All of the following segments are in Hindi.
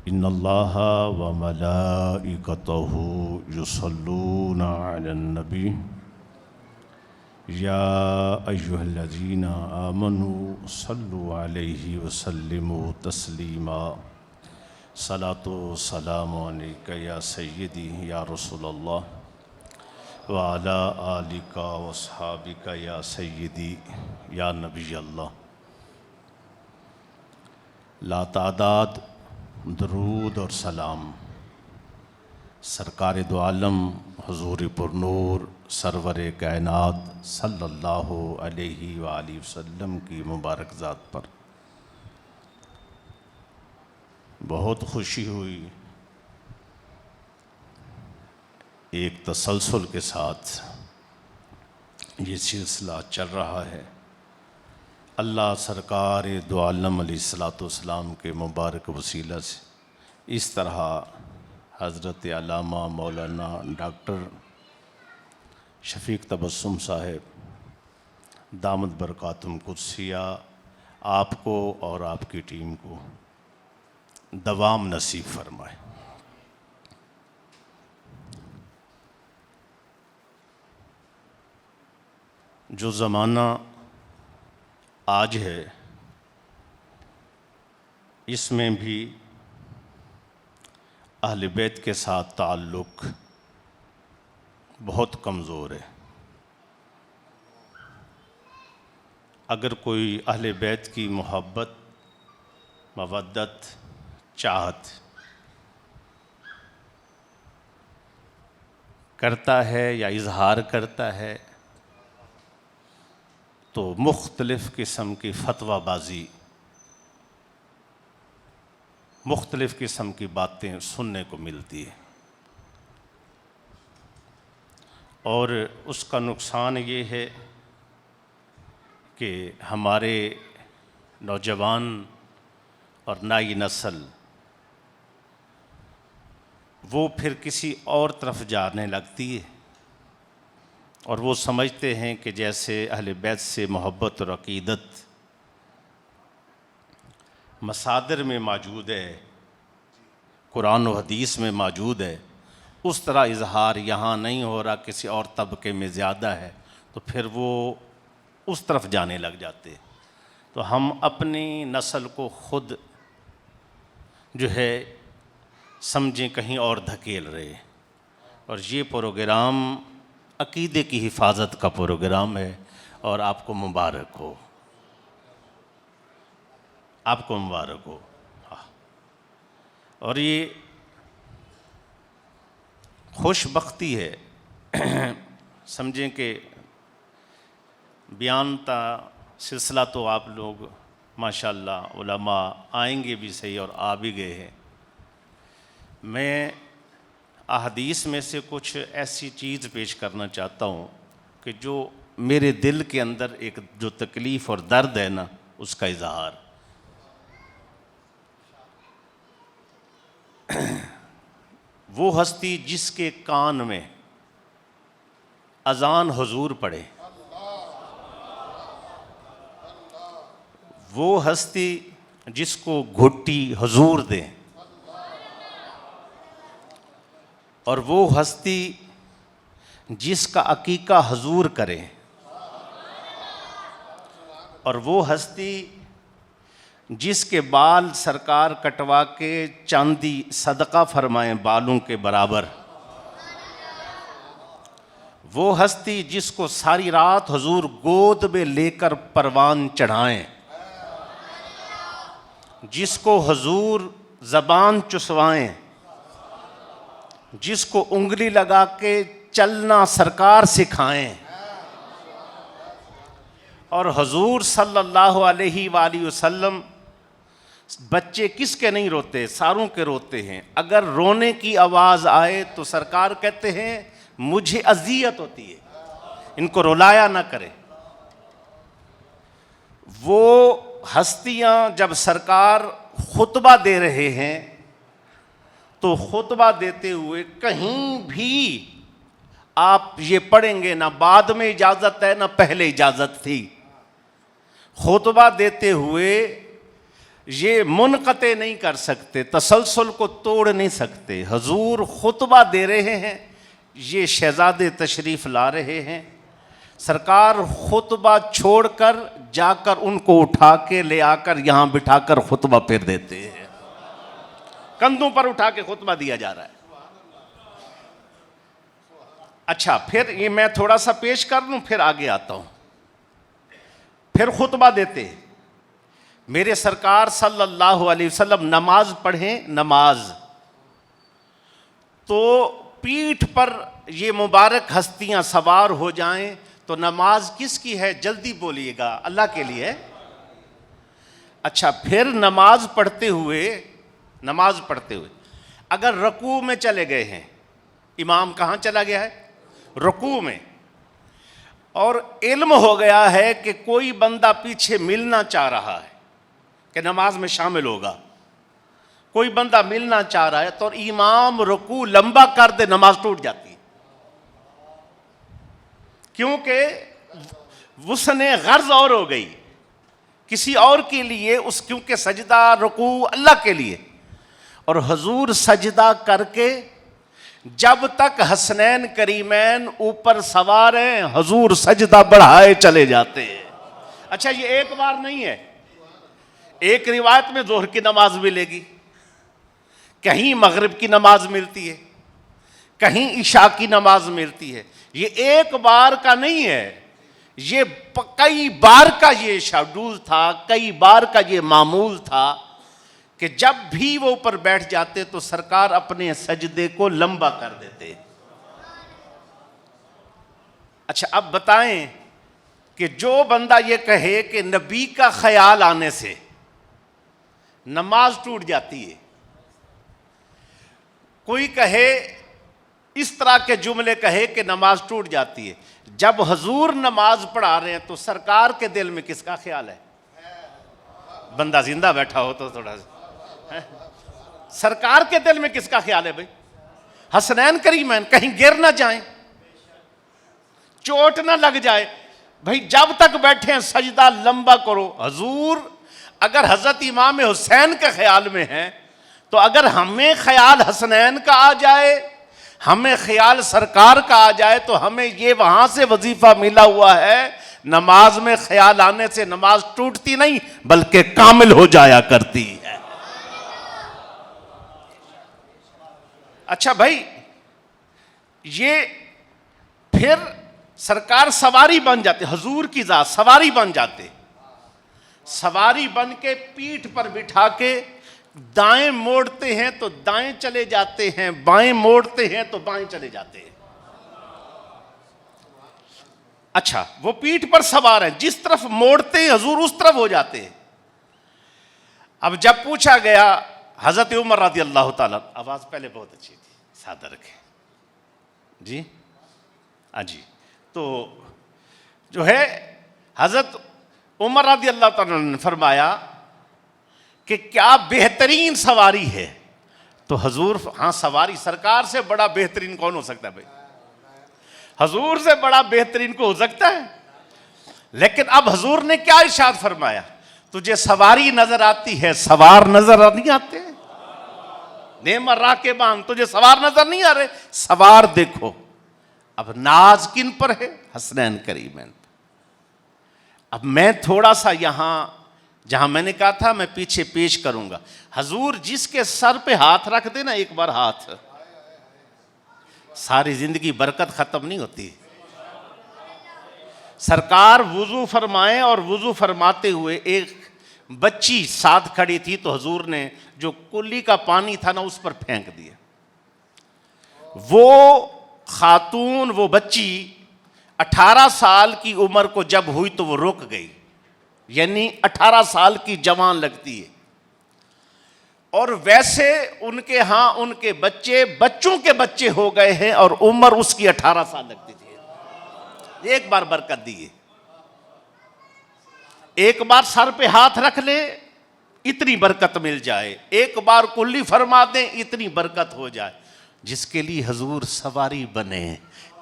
इन्नल्लाह व मलाइकतहु युसल्लूना अलन नबी या अय्युहल्लज़ीना आमनू सल्लु अलैहि वसल्लिमू तस्लीमा। सलातो सलामु अलैका या सय्यदी या रसूलल्लाह व अला आलिका व अस्हाबिका या सय्यदी या नबी अल्लाह। लातादाद दरूद और सलाम सरकार दो आलम हुजूर पुरनूर सरवर कायनात सल्लल्लाहु अलैहि वालैहि वसल्लम की मुबारक ज़ात पर। बहुत खुशी हुई, एक तसलसल के साथ ये सिलसिला चल रहा है। अल्लाह सरकार दो आलम अलैहिस्सलाम के मुबारक वसीला से इस तरह हज़रत अल्लामा मौलाना डॉक्टर शफ़ीक तबस्सुम साहब दामद बरकातुम कुद्सिया आपको और आपकी टीम को दवाम नसीब फरमाए। जो ज़माना आज है इसमें भी अहले बैत के साथ ताल्लुक़ बहुत कमज़ोर है। अगर कोई अहले बैत की मोहब्बत, मवद्दत, चाहत करता है या इजहार करता है तो मुख्तलिफ़ किस्म की फतवाबाजी, मुख्तलिफ़ किस्म की बातें सुनने को मिलती है। और उसका नुकसान ये है कि हमारे नौजवान और नई नस्ल वो फिर किसी और तरफ जाने लगती है और वो समझते हैं कि जैसे अहले बैत से मोहब्बत और अक़ीदत मसादिर में मौजूद है, कुरान और हदीस में मौजूद है, उस तरह इजहार यहाँ नहीं हो रहा, किसी और तबके में ज़्यादा है, तो फिर वो उस तरफ जाने लग जाते। तो हम अपनी नस्ल को ख़ुद जो है समझें कहीं और धकेल रहे। और ये प्रोग्राम अक़ीदे की हिफाजत का प्रोग्राम है और आपको मुबारक हो, आपको मुबारक हो। और ये खुशबख्ती है समझें कि बयान का सिलसिला तो आप लोग माशाअल्लाह उलमा आएंगे भी सही और आ भी गए हैं। मैं अहदीस में से कुछ ऐसी चीज़ पेश करना चाहता हूँ कि जो मेरे दिल के अंदर एक जो तकलीफ़ और दर्द है ना, उसका इजहार। वो हस्ती जिसके कान में अजान हुजूर पढ़े, वो हस्ती जिसको घुट्टी हुजूर दे, और वो हस्ती जिसका अकीका हुजूर करे, और वो हस्ती जिसके बाल सरकार कटवा के चांदी सदका फरमाएं बालों के बराबर, वो हस्ती जिसको सारी रात हुजूर गोद में लेकर परवान चढ़ाएं, जिसको हुजूर ज़बान चुसवाएं, जिसको उंगली लगा के चलना सरकार सिखाएं। और हुजूर सल्लल्लाहु अलैहि वसल्लम, बच्चे किसके नहीं रोते, सारों के रोते हैं। अगर रोने की आवाज़ आए तो सरकार कहते हैं मुझे अज़ियत होती है, इनको रुलाया ना करे। वो हस्तियां जब सरकार खुतबा दे रहे हैं तो खुतबा देते हुए कहीं भी आप ये पढ़ेंगे ना बाद में इजाज़त है ना पहले इजाज़त थी। खुतबा देते हुए ये मुनक़ते नहीं कर सकते, तसलसल को तोड़ नहीं सकते। हुजूर खुतबा दे रहे हैं, ये शहजादे तशरीफ़ ला रहे हैं, सरकार खुतबा छोड़कर जाकर उनको उठा के ले आकर यहाँ बिठाकर खुतबा फिर देते हैं। कंधों पर उठा के खुतबा दिया जा रहा है। अच्छा, फिर ये मैं थोड़ा सा पेश कर लूँ, फिर आगे आता हूँ। फिर खुतबा देते हैं। मेरे सरकार सल्लल्लाहु अलैहि वसल्लम नमाज पढ़ें, नमाज तो पीठ पर ये मुबारक हस्तियां सवार हो जाएं, तो नमाज किसकी है? जल्दी बोलिएगा, अल्लाह के लिए। अच्छा, फिर नमाज पढ़ते हुए अगर रुकू में चले गए हैं, इमाम कहाँ चला गया है? रुकू में, और इल्म हो गया है कि कोई बंदा पीछे मिलना चाह रहा है कि नमाज में शामिल होगा, कोई बंदा मिलना चाह रहा है, तो इमाम रुकू लंबा कर दे, नमाज टूट जाती है। क्योंकि उसने गर्ज और हो गई किसी और के लिए, उस क्योंकि सजदा रुकू अल्लाह के लिए, और हुजूर सजदा करके जब तक हसनैन करीमैन ऊपर सवार हैं, हुजूर सजदा बढ़ाए चले जाते हैं। अच्छा, ये एक बार नहीं है, एक रिवायत में जोहर की नमाज मिलेगी, कहीं मगरिब की नमाज मिलती है, कहीं इशा की नमाज मिलती है। ये एक बार का नहीं है, ये कई बार का ये शेड्यूल था, कई बार का ये मामूल था कि जब भी वो ऊपर बैठ जाते तो सरकार अपने सजदे को लंबा कर देते। अच्छा, अब बताएं कि जो बंदा ये कहे कि नबी का ख्याल आने से नमाज टूट जाती है, कोई कहे इस तरह के जुमले कहे कि नमाज टूट जाती है, जब हुजूर नमाज पढ़ा रहे हैं तो सरकार के दिल में किसका ख्याल है? बंदा जिंदा बैठा हो तो थोड़ा सरकार के दिल में किसका ख्याल है भाई? हसनैन करीमैन कहीं गिर ना जाएं, चोट ना लग जाए भाई, जब तक बैठे हैं सजदा लंबा करो। हुजूर अगर हजरत इमाम हुसैन के ख्याल में है, तो अगर हमें ख्याल हसनैन का आ जाए, हमें ख्याल सरकार का आ जाए, तो हमें ये वहां से वजीफा मिला हुआ है, नमाज में ख्याल आने से नमाज टूटती नहीं बल्कि कामिल हो जाया करती है। अच्छा भाई, ये फिर सरकार सवारी बन जाते, हुजूर की जात सवारी बन जाते, सवारी बन के पीठ पर बिठा के दाएं मोड़ते हैं तो दाएं चले जाते हैं, बाएं मोड़ते हैं तो बाएं चले जाते हैं। अच्छा, वो पीठ पर सवार हैं, जिस तरफ मोड़ते हैं हुजूर उस तरफ हो जाते हैं। अब जब पूछा गया हजरत उमर रज़ी अल्लाह ताला, आवाज पहले बहुत अच्छी थी, सादा रखें जी, जी, तो जो है हजरत उमर रज़ी अल्लाह ताला ने फरमाया कि क्या बेहतरीन सवारी है? तो हुजूर, हाँ सवारी, सरकार से बड़ा बेहतरीन कौन हो सकता है भाई? हुजूर से बड़ा बेहतरीन को हो सकता है? लेकिन अब हुजूर ने क्या इरशाद फरमाया? तुझे सवारी नजर आती है, सवार नजर नहीं आते? नेमर राकेबान, तुझे सवार नजर नहीं आ रहे? सवार देखो। अब नाज किन पर है? हसनैन करीमैन। अब मैं थोड़ा सा यहां, जहां मैंने कहा था मैं पीछे पेश करूंगा, हुजूर जिसके सर पे हाथ रख दे ना एक बार, हाथ, सारी जिंदगी बरकत खत्म नहीं होती। सरकार वुजू फरमाए और वुजू फरमाते हुए एक बच्ची साथ खड़ी थी, तो हुजूर ने जो कुल्ली का पानी था ना उस पर फेंक दिया। वो खातून, वो बच्ची 18 साल की उम्र को जब हुई तो वो रुक गई, यानी 18 साल की जवान लगती है। और वैसे उनके यहाँ उनके बच्चे बच्चों के बच्चे हो गए हैं और उम्र उसकी 18 साल लगती थी। एक बार बरकत दिए, एक बार सर पे हाथ रख ले इतनी बरकत मिल जाए, एक बार कुल्ली फरमा दें इतनी बरकत हो जाए। जिसके लिए हुजूर सवारी बने,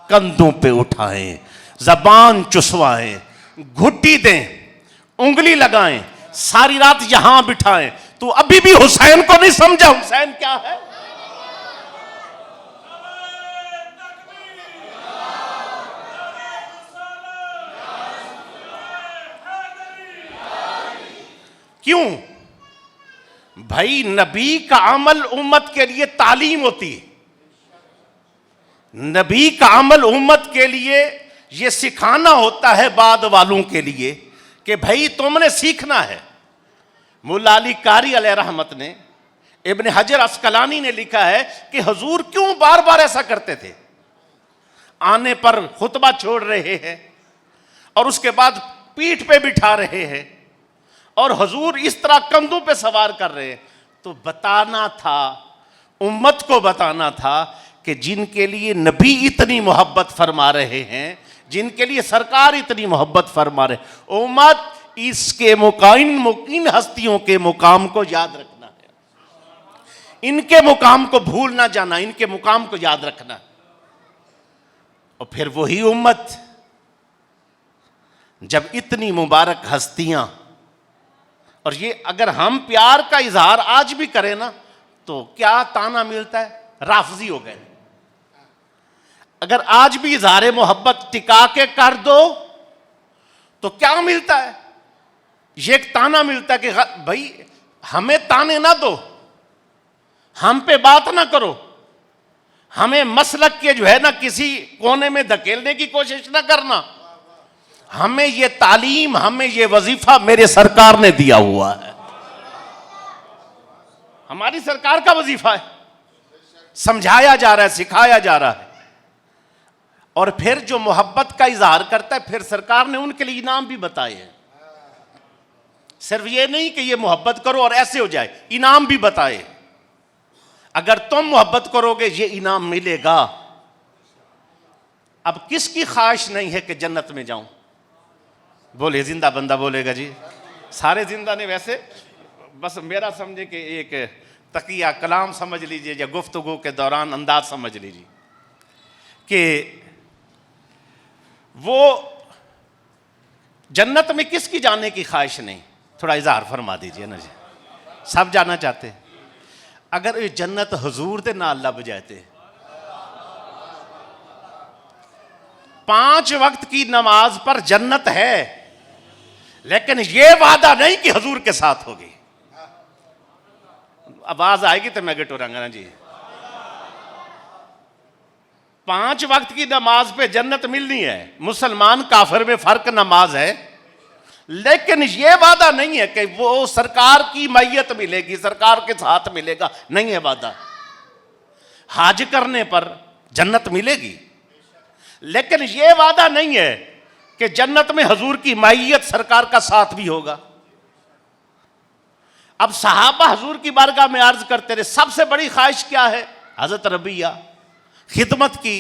कंधों पे उठाएं, जबान चुसवाएं, घुट्टी दें, उंगली लगाएं, सारी रात यहां बिठाएं, तू अभी भी हुसैन को नहीं समझा। हुसैन क्या है? क्यों भाई? नबी का अमल उम्मत के लिए तालीम होती है। नबी का अमल उम्मत के लिए यह सिखाना होता है बाद वालों के लिए कि भाई तुमने सीखना है। मुल्ला अली कारी अलैह रहमत ने, इब्न हजर अस्कलानी ने लिखा है कि हुजूर क्यों बार बार ऐसा करते थे। आने पर खुतबा छोड़ रहे हैं और उसके बाद पीठ पे बिठा रहे हैं और हुजूर इस तरह कंधों पे सवार कर रहे हैं। तो बताना था, उम्मत को बताना था कि जिनके लिए नबी इतनी मोहब्बत फरमा रहे हैं, जिनके लिए सरकार इतनी मोहब्बत फरमा रहे, उम्मत इसके इन हस्तियों के मुकाम को याद रखना है, इनके मुकाम को भूल ना जाना, इनके मुकाम को याद रखना। और फिर वही उम्मत जब इतनी मुबारक हस्तियां, और ये अगर हम प्यार का इजहार आज भी करें ना तो क्या ताना मिलता है? राफजी हो गए। अगर आज भी इजहार मोहब्बत टिका के कर दो तो क्या मिलता है? ये एक ताना मिलता है कि भाई हमें ताने ना दो, हम पे बात ना करो, हमें मसलक के जो है ना किसी कोने में धकेलने की कोशिश ना करना। हमें ये तालीम, हमें ये वजीफा मेरे सरकार ने दिया हुआ है, हमारी सरकार का वजीफा है, समझाया जा रहा है, सिखाया जा रहा है। और फिर जो मोहब्बत का इजहार करता है, फिर सरकार ने उनके लिए इनाम भी बताए हैं। सिर्फ ये नहीं कि ये मोहब्बत करो और ऐसे हो जाए, इनाम भी बताए। अगर तुम मोहब्बत करोगे ये इनाम मिलेगा। अब किसकी ख्वाहिश नहीं है कि जन्नत में जाऊं? बोले जिंदा बंदा बोलेगा जी, सारे जिंदा ने। वैसे बस मेरा समझे कि एक तकिया कलाम समझ लीजिए या गुफ्तगू के दौरान अंदाज समझ लीजिए कि वो जन्नत में किसकी जाने की ख्वाहिश नहीं? थोड़ा इजहार फरमा दीजिए ना जी, सब जाना चाहते हैं। अगर ये जन्नत हुजूर दे नाल लब जाते, 5 वक्त की नमाज पर जन्नत है, लेकिन यह वादा नहीं कि हुजूर के साथ होगी। आवाज आएगी तो मैं गिटोरांगा ना जी। 5 वक्त की नमाज पे जन्नत मिलनी है। मुसलमान काफिर में फर्क नमाज है, लेकिन यह वादा नहीं है कि वो सरकार की मैयत मिलेगी, सरकार के साथ मिलेगा, नहीं है वादा। हज करने पर जन्नत मिलेगी, लेकिन यह वादा नहीं है कि जन्नत में हुजूर की मैयत, सरकार का साथ भी होगा। अब सहाबा हुजूर की बारगाह में अर्ज करते रहे, सबसे बड़ी ख्वाहिश क्या है? हजरत रबिया खिदमत की।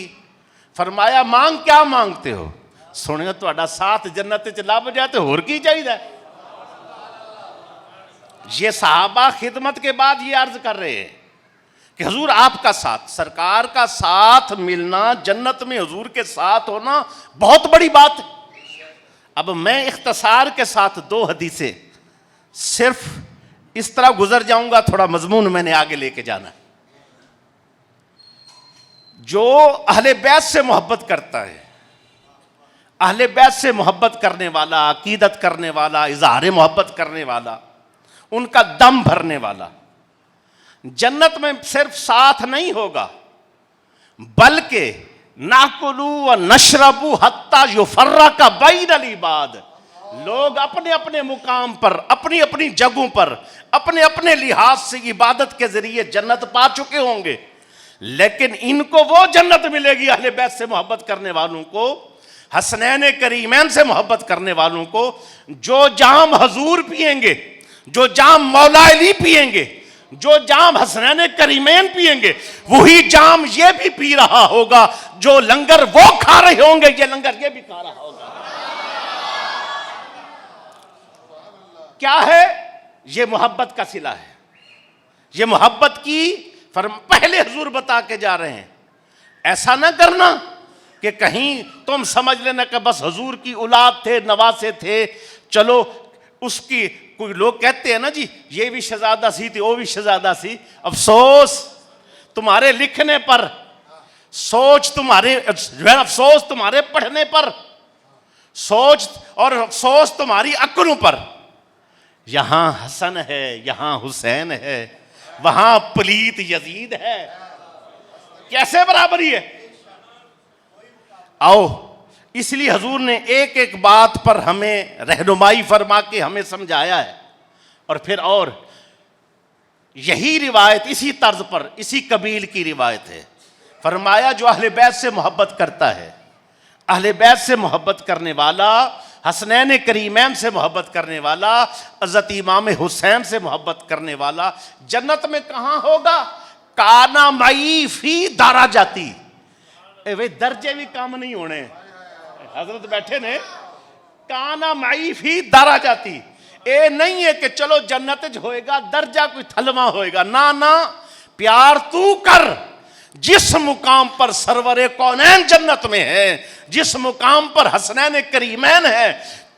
फरमाया मांग क्या मांगते हो? सुनियो तुहाडा साथ जन्नत च लभ जाए तो होर की चाहिए। ये सहाबा खिदमत के बाद ये अर्ज कर रहे हैं कि हुजूर आपका साथ, सरकार का साथ मिलना, जन्नत में हुजूर के साथ होना बहुत बड़ी बात है। अब मैं इख्तसार के साथ 2 हदीसें सिर्फ इस तरह गुजर जाऊंगा, थोड़ा मजमून मैंने आगे लेके जाना है। जो अहले बैत से मोहब्बत करता है, अहले बैत से मोहब्बत करने वाला, अकीदत करने वाला, इजहार मोहब्बत करने वाला, उनका दम भरने वाला, जन्नत में सिर्फ साथ नहीं होगा, बल्कि नाकुलू व नशरबू हत्ता युफर्रका बैनल इबाद। लोग अपने अपने मुकाम पर, अपनी अपनी जगहों पर, अपने अपने लिहाज से इबादत के जरिए जन्नत पा चुके होंगे, लेकिन इनको वो जन्नत मिलेगी अहले बैत से मोहब्बत करने वालों को, हसनैन करीमैन से मोहब्बत करने वालों को, जो जाम हुजूर पिएंगे, जो जाम मौला अली पिएंगे, जो जाम हसनैन करीमैन पिएंगे, वही जाम ये भी पी रहा होगा। जो लंगर वो खा रहे होंगे, ये लंगर ये भी खा रहा होगा। क्या है? ये मोहब्बत का सिला है। ये मोहब्बत की पहले हुजूर बता के जा रहे हैं। ऐसा ना करना कि कहीं तुम समझ लेना कि बस हुजूर की औलाद थे, नवासे थे, चलो उसकी कोई लोग कहते हैं ना जी ये भी शहजादा सी थी वो भी शहजादा सी, अफसोस तुम्हारे लिखने पर, सोच तुम्हारे जो है, अफसोस तुम्हारे पढ़ने पर, सोच और अफसोस तुम्हारी अक्लों पर। यहां हसन है, यहां हुसैन है, वहां पलीत यजीद है। कैसे बराबरी है? आओ, इसलिए हजूर ने एक एक बात पर हमें रहनुमाई फरमा के हमें समझाया है। और फिर और यही रिवायत इसी तर्ज पर, इसी कबील की रिवायत है। फरमाया जो अहले बैत से मोहब्बत करता है, अहले बैत से मोहब्बत करने वाला, हसनैन करीमैन से मोहब्बत करने वाला, हज़रत इमाम हुसैन से मोहब्बत करने वाला जन्नत में कहाँ होगा? काना मई फी दारा जाती। वे दर्जे भी काम नहीं होने, हजरत बैठे ने, काना मई फी दारा जाती। ए नहीं है कि चलो जन्नत च होएगा, दर्जा कोई थलवा होएगा, ना ना, प्यार तू कर जिस मुकाम पर सरवरे कौनैन जन्नत में है, जिस मुकाम पर हसनैन करीमैन है,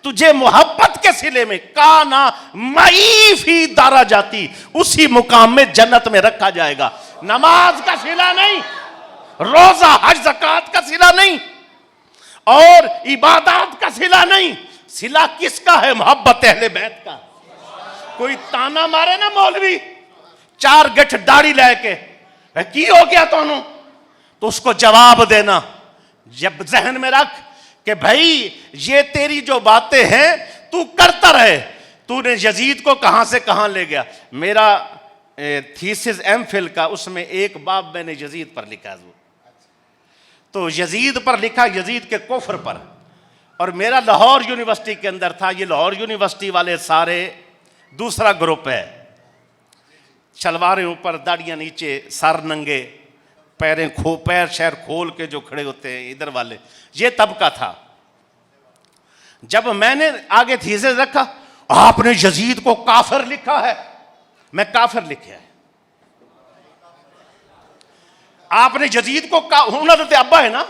तुझे मोहब्बत के सिले में काना मई फी दारा जाती, उसी मुकाम में जन्नत में रखा जाएगा। नमाज का सिला नहीं, रोजा हज ज़कात का सिला नहीं, और इबादत का सिला नहीं। सिला किसका है? मोहब्बत अहले बैत का। कोई ताना मारे ना मौलवी 4 गठ दाढ़ी लेके, की हो गया दोनों, तो उसको जवाब देना, जब जहन में रख कि भाई ये तेरी जो बातें हैं तू करता रहे। तूने यजीद को कहां से कहां ले गया। मेरा थीसिस एमफिल का, उसमें एक बाब मैंने यजीद पर लिखा, तो यजीद पर लिखा, यजीद के कुफ्र पर। और मेरा लाहौर यूनिवर्सिटी के अंदर था, ये लाहौर यूनिवर्सिटी वाले सारे दूसरा ग्रुप है, शलवारें ऊपर, दाढ़ियां नीचे, सर नंगे, पैर शहर खोल के जो खड़े होते हैं इधर वाले, ये तबका था। जब मैंने आगे थीसिस रखा, आपने यजीद को काफिर लिखा है, मैं काफिर लिखा है। आपने यजीद को उन्होंने तो अब्बा है ना,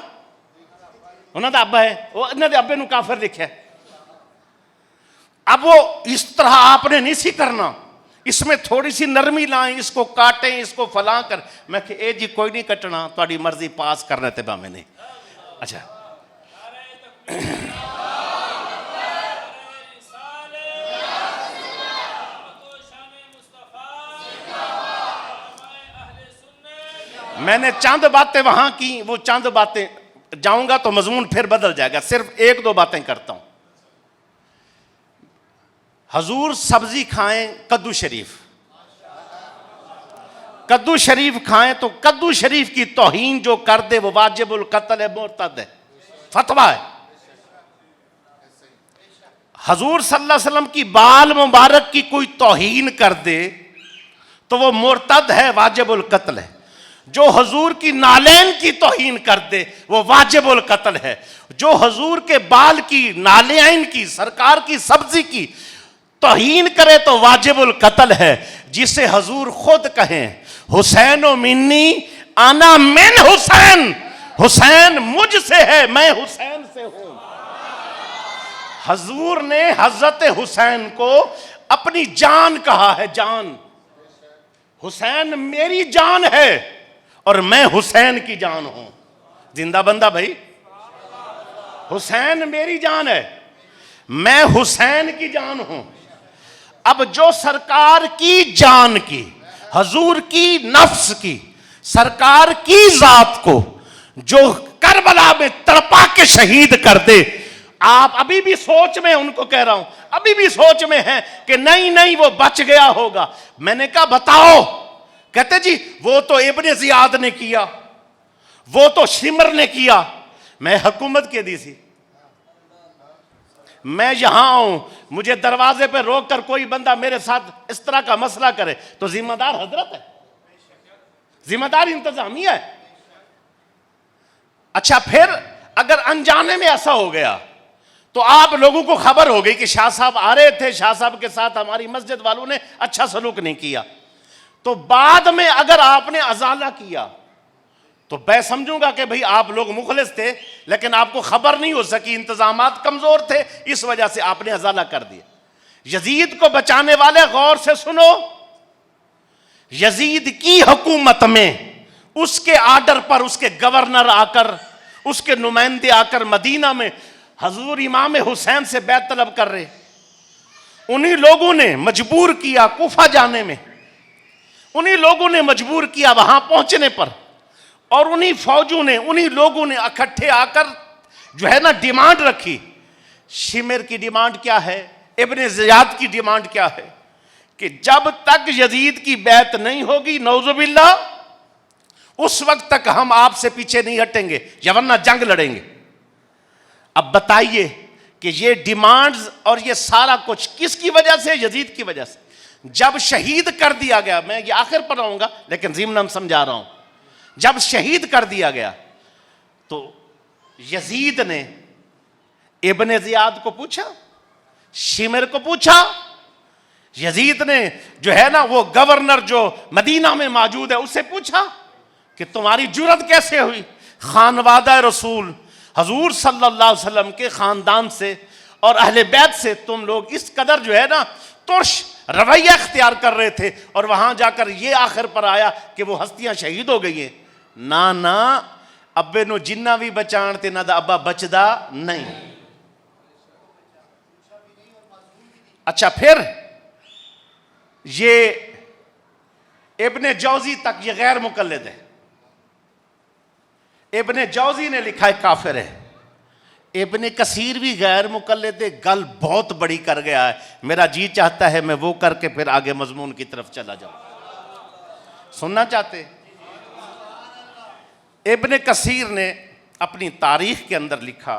उन्होंने अब्बा है, वो इन्होंने अब्बे नु काफिर लिखा है। अब वो इस तरह आपने नहीं सी करना, इसमें थोड़ी सी नरमी लाएं, इसको काटें, इसको फलां कर। मैं कि ए जी कोई नहीं कटना, तुम्हारी मर्जी, पास करने ते बामे नहीं। अच्छा, मैंने चंद बातें वहां की, वो चंद बातें, जाऊंगा तो मजमून फिर बदल जाएगा, सिर्फ 1-2 बातें करता हूं। हजूर सब्जी खाएं कद्दू शरीफ, कद्दू शरीफ खाएं तो कद्दू शरीफ की तौहीन जो कर दे वो वाजिबुल कत्ल है, मुर्तद है, फतवा है। हजूर सल्लल्लाहु अलैहि वसल्लम की बाल मुबारक की कोई तौहीन कर दे तो वो मुर्तद है, वाजिबुल कत्ल है। जो हजूर की नालैन की तौहीन कर दे वो वाजिबुल कत्ल है। जो हजूर के बाल की, नालैन की, सरकार की सब्जी की तौहीन करे तो वाजिबुल कत्ल है। जिसे हजूर खुद कहें हुसैन मिन्नी आना मिन हुसैन, हुसैन मुझसे है, मैं हुसैन से हूं। हजूर ने हजरत हुसैन को अपनी जान कहा है, जान। हुसैन मेरी जान है और मैं हुसैन की जान हूं। जिंदा बंदा भाई, हुसैन मेरी जान है, मैं हुसैन की जान हूं। अब जो सरकार की जान की, हजूर की नफ्स की, सरकार की जात को जो करबला में तड़पा के शहीद कर दे, आप अभी भी सोच में, उनको कह रहा हूं, अभी भी सोच में है कि नहीं नहीं वो बच गया होगा। मैंने कहा बताओ, कहते जी वो तो इब्ने जियाद ने किया, वो तो शिमर ने किया। मैं हुकूमत के दी थी, मैं यहां आऊं, मुझे दरवाजे पे रोक कर कोई बंदा मेरे साथ इस तरह का मसला करे तो जिम्मेदार हजरत है, जिम्मेदार इंतजामिया है। अच्छा, फिर अगर अनजाने में ऐसा हो गया तो आप लोगों को खबर हो गई कि शाह साहब आ रहे थे, शाह साहब के साथ हमारी मस्जिद वालों ने अच्छा सलूक नहीं किया, तो बाद में अगर आपने अजाला किया तो मैं समझूंगा कि भाई आप लोग मुखलिस थे, लेकिन आपको खबर नहीं हो सकी, इंतजामात कमजोर थे, इस वजह से आपने अजाला कर दिया। यजीद को बचाने वाले गौर से सुनो, यजीद की हुकूमत में उसके आर्डर पर उसके गवर्नर आकर, उसके नुमाइंदे आकर मदीना में हजूर इमाम हुसैन से बैत तलब कर रहे। उन्हीं लोगों ने मजबूर किया कूफा जाने में, उन्हीं लोगों ने मजबूर किया वहां पहुंचने पर, और उन्हीं फौजों ने, उन्हीं लोगों ने इकट्ठे आकर जो है ना डिमांड रखी। शिमर की डिमांड क्या है, इब्ने ज़ियाद की डिमांड क्या है कि जब तक यजीद की बैत नहीं होगी नौजुबिल्ला, उस वक्त तक हम आपसे पीछे नहीं हटेंगे, या वरना जंग लड़ेंगे। अब बताइए कि ये डिमांड्स और ये सारा कुछ किसकी वजह से? यजीद की वजह से। जब शहीद कर दिया गया, मैं ये आखिर पर आऊंगा लेकिन ज़िम्नन समझा रहा हूं, जब शहीद कर दिया गया तो यजीद ने इब्ने ज़ियाद को पूछा, शिमर को पूछा, यजीद ने जो है ना वो गवर्नर जो मदीना में मौजूद है उससे पूछा कि तुम्हारी जुर्रत कैसे हुई खानवादा रसूल हजूर सल्लल्लाहु अलैहि वसल्लम के खानदान से और अहले बैत से तुम लोग इस कदर जो है ना तुर्श रवैया इख्तियार कर रहे थे, और वहां जाकर ये आखिर पर आया कि वो हस्तियां शहीद हो गई हैं। ना ना अब्बे नो जिन्ना भी बचाणते ना दा अब्बा बचदा नहीं। अच्छा, फिर ये इब्ने जौजी तक ये गैर मुकल्लिद है। इब्ने जौजी ने लिखा है काफिर है। इब्ने कसीर भी गैर मुकल्लिद है। गल बहुत बड़ी कर गया है। मेरा जी चाहता है मैं वो करके फिर आगे मजमून की तरफ चला जाऊं। सुनना चाहते? इब्ने कसीर ने अपनी तारीख के अंदर लिखा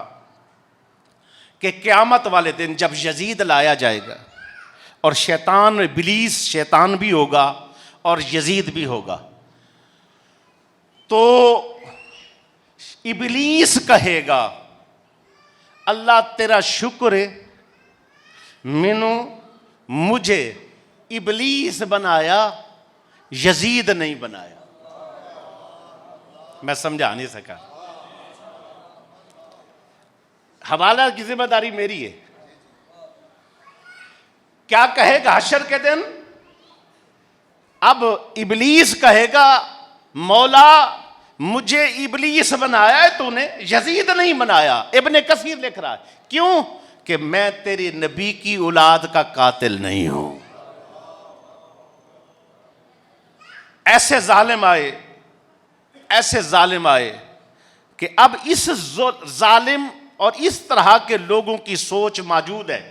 कि क़यामत वाले दिन जब यजीद लाया जाएगा और शैतान इब्लीस शैतान भी होगा और यजीद भी होगा, तो इब्लीस कहेगा अल्लाह तेरा शुक्र है मैनू मुझे इब्लीस बनाया, यजीद नहीं बनाया। मैं समझा नहीं सका। हवाला की जिम्मेदारी मेरी है। क्या कहेगा हशर के दिन? अब इब्लीस कहेगा मौला मुझे इब्लीस बनाया है तूने, यजीद नहीं बनाया। इब्ने कसीर लिख रहा है क्यों? कि मैं तेरी नबी की औलाद का कातिल नहीं हूं। ऐसे जालिम आए, ऐसे जालिम आए कि अब इस जालिम और इस तरह के लोगों की सोच मौजूद है,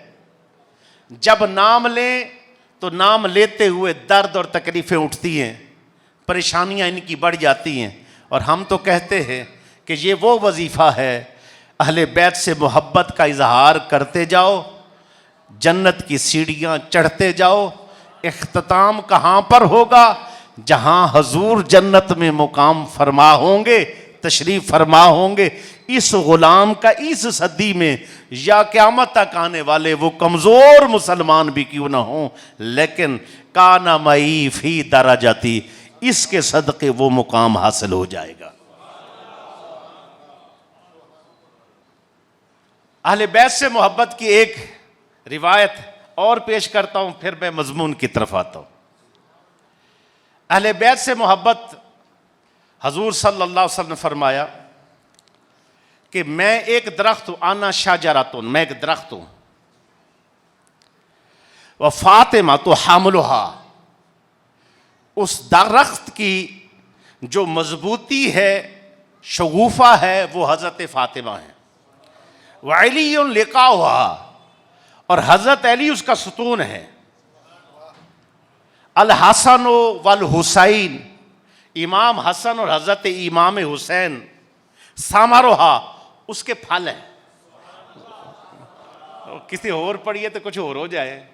जब नाम लें तो नाम लेते हुए दर्द और तकलीफें उठती हैं, परेशानियां इनकी बढ़ जाती हैं। और हम तो कहते हैं कि ये वो वजीफ़ा है, अहले बैत से मोहब्बत का इजहार करते जाओ, जन्नत की सीढ़ियां चढ़ते जाओ। इख्तिताम कहाँ पर होगा? जहाँ हजूर जन्नत में मुकाम फरमा होंगे, तशरीफ फरमा होंगे। इस गुलाम का इस सदी में या क़यामत तक आने वाले वो कमज़ोर मुसलमान भी क्यों ना हो, लेकिन काना मई फी दराजाती, इसके सदक़े वो मुकाम हासिल हो जाएगा। अहले बैत से मोहब्बत की एक रिवायत और पेश करता हूं, फिर मैं मजमून की तरफ आता हूं। अहले बैत से मोहब्बत, हजूर सल्लल्लाहु अलैहि वसल्लम ने फरमाया कि मैं एक दरख्त हूं, आना शाजरातुन, मैं एक दरख्त हूं, व फातिमा तो हामलुहा, उस दरख्त की जो मजबूती है, शगुफा है, वो हजरत फातिमा है। व अली लिका हुआ, और हजरत अली उसका सुतून है। अल हसन वल हुसैन, इमाम हसन और हजरत इमाम हुसैन, सामारोहा, उसके फल है। किसी और पढ़िए तो कुछ और हो जाए,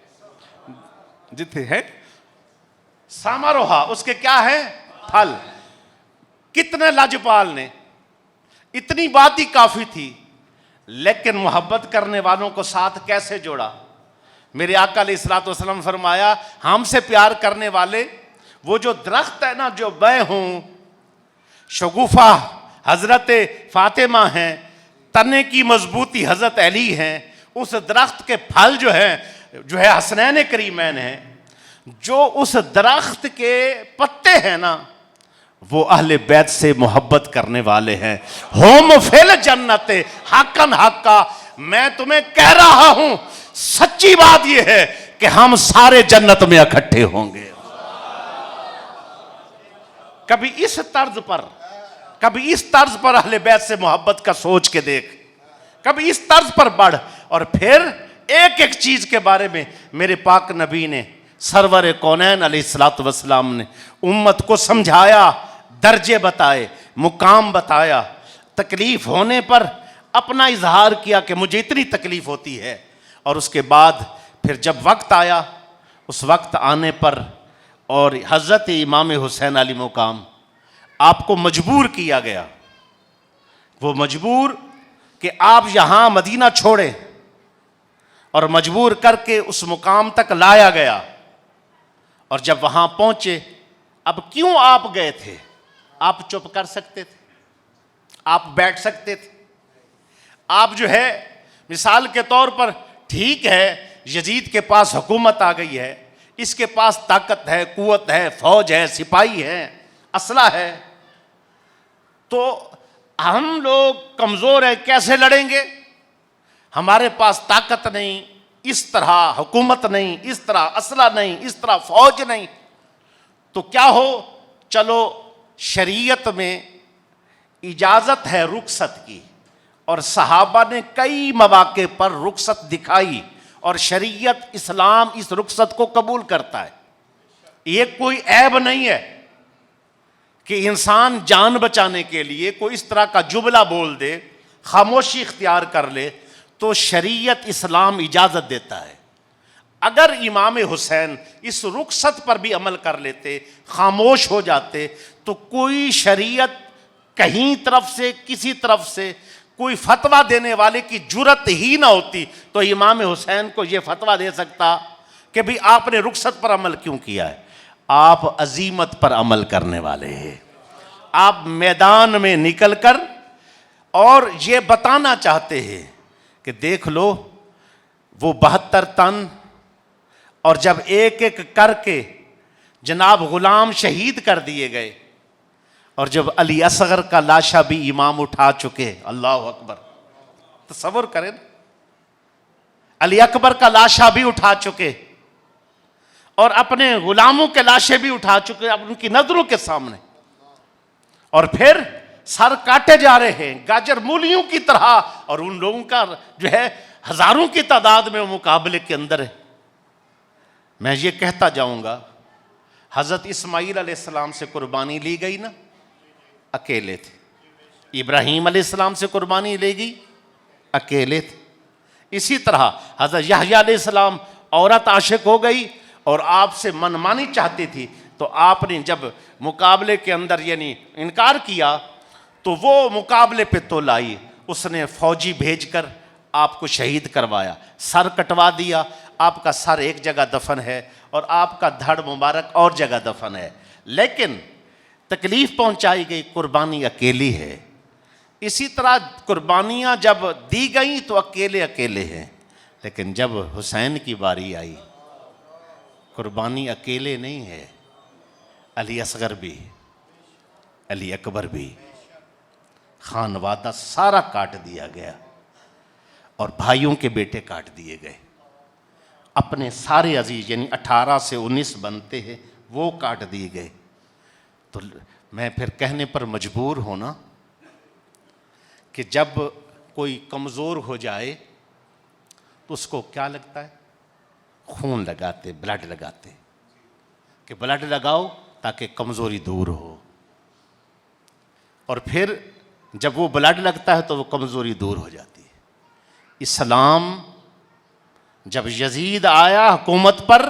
जितने है सामारोहा, उसके क्या है? फल। कितने लाजपाल ने, इतनी बात ही काफी थी, लेकिन मोहब्बत करने वालों को साथ कैसे जोड़ा। मेरे आका अलैहिस्सलातु वस्सलाम फरमाया, हमसे प्यार करने वाले वो जो दरख्त है ना, जो मैं हूं, शगुफा हजरत फातिमा हैं, तने की मजबूती हजरत अली हैं, उस दरख्त के फल जो हैं जो है हसनैन करीमैन है, जो उस दरख्त के पत्ते हैं ना, वो अहले बैत से मोहब्बत करने वाले हैं। होम फिल जन्नत हक्कन हक्का, मैं तुम्हें कह रहा हूं सच्ची बात यह है कि हम सारे जन्नत में इकट्ठे होंगे। कभी इस तर्ज पर अहले बैत से मोहब्बत का सोच के देख, कभी इस तर्ज पर बढ़, और फिर एक एक चीज के बारे में मेरे पाक नबी ने, सरवर कौनैन अलैहिस्सलातु वस्सलाम ने उम्मत को समझाया, दर्जे बताए, मुकाम बताया। तकलीफ होने पर अपना इजहार किया कि मुझे इतनी तकलीफ होती है, और उसके बाद फिर जब वक्त आया, उस वक्त आने पर और हज़रत इमाम हुसैन अली मुकाम आपको मजबूर किया गया, वो मजबूर कि आप यहाँ मदीना छोड़ें, और मजबूर करके उस मुकाम तक लाया गया। और जब वहाँ पहुँचे, अब क्यों आप गए थे? आप चुप कर सकते थे, आप बैठ सकते थे, आप जो है मिसाल के तौर पर, ठीक है यजीद के पास हुकूमत आ गई है, इसके पास ताकत है, कुव्वत है, फौज है, सिपाही है, असला है, तो हम लोग कमज़ोर हैं, कैसे लड़ेंगे? हमारे पास ताकत नहीं, इस तरह हुकूमत नहीं, इस तरह असला नहीं, इस तरह फौज नहीं, तो क्या हो, चलो शरीयत में इजाज़त है रुखसत की, और सहाबा ने कई मौके पर रुखसत दिखाई, और शरीयत इस्लाम इस रुखसत को कबूल करता है। ये कोई ऐब नहीं है कि इंसान जान बचाने के लिए कोई इस तरह का जुमला बोल दे, खामोशी इख्तियार कर ले, तो शरीयत इस्लाम इजाज़त देता है। अगर इमाम हुसैन इस रुखसत पर भी अमल कर लेते, खामोश हो जाते, तो कोई शरीयत कहीं तरफ से, किसी तरफ से कोई फतवा देने वाले की जुर्रत ही ना होती, तो इमाम हुसैन को यह फतवा दे सकता कि भाई आपने रुखसत पर अमल क्यों किया है? आप अजीमत पर अमल करने वाले हैं। आप मैदान में निकलकर और ये बताना चाहते हैं कि देख लो वो 72 तन, और जब एक एक करके जनाब गुलाम शहीद कर दिए गए, और जब अली असगर का लाशा भी इमाम उठा चुके, अल्लाह अकबर, तसव्वुर करें, अली अकबर का लाशा भी उठा चुके, और अपने गुलामों के लाशें भी उठा चुके उनकी नजरों के सामने, और फिर सर काटे जा रहे हैं गाजर मूलियों की तरह, और उन लोगों का जो है हजारों की तादाद में मुकाबले के अंदर है। मैं ये कहता जाऊंगा, हजरत इस्माईल अलैहिस्सलाम से कुर्बानी ली गई ना, अकेले थे। इब्राहीम अलैहिस्सलाम से कुर्बानी ली गई, अकेले थे। इसी तरह हजरत यहया अलैहिस्सलाम, औरत आशिक हो गई और आपसे मनमानी चाहती थी, तो आपने जब मुकाबले के अंदर यानी इनकार किया, तो वो मुकाबले पे तो लाई, उसने फौजी भेजकर आपको शहीद करवाया, सर कटवा दिया। आपका सर एक जगह दफन है और आपका धड़ मुबारक और जगह दफन है, लेकिन तकलीफ पहुंचाई गई, कुर्बानी अकेली है। इसी तरह कुर्बानियां जब दी गई तो अकेले अकेले हैं, लेकिन जब हुसैन की बारी आई, कुर्बानी अकेले नहीं है, अली असगर भी, अली अकबर भी, खानवादा सारा काट दिया गया, और भाइयों के बेटे काट दिए गए, अपने सारे अजीज यानी 18 से 19 बनते हैं वो काट दिए गए। तो मैं फिर कहने पर मजबूर होना कि जब कोई कमज़ोर हो जाए तो उसको क्या लगता है? खून लगाते, ब्लड लगाते, कि ब्लड लगाओ ताकि कमज़ोरी दूर हो, और फिर जब वो ब्लड लगता है तो वो कमज़ोरी दूर हो जाती है। इस्लाम जब यजीद आया हुकूमत पर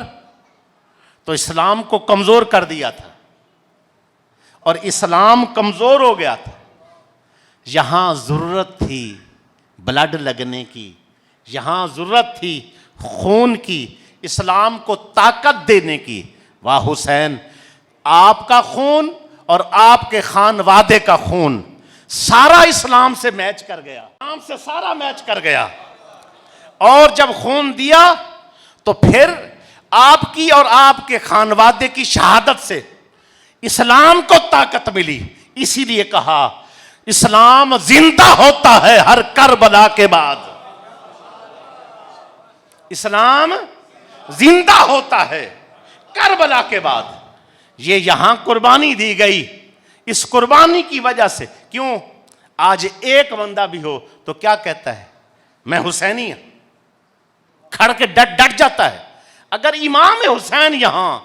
तो इस्लाम को कमज़ोर कर दिया था, और इस्लाम कमज़ोर हो गया था। यहाँ ज़रूरत थी ब्लड लगने की, यहाँ ज़रूरत थी खून की, इस्लाम को ताकत देने की। वाह हुसैन, आपका खून और आपके खानवादे का खून सारा इस्लाम से मैच कर गया, इस्लाम से सारा मैच कर गया। और जब खून दिया तो फिर आपकी और आपके खानवादे की शहादत से इस्लाम को ताकत मिली। इसीलिए कहा इस्लाम जिंदा होता है हर करबला के बाद। इस्लाम जिंदा होता है करबला के बाद। ये यहां कुर्बानी दी गई। इस कुर्बानी की वजह से, क्यों आज एक बंदा भी हो तो क्या कहता है, मैं हुसैनी हूं, खड़ के डट डट जाता है। अगर इमाम हुसैन यहां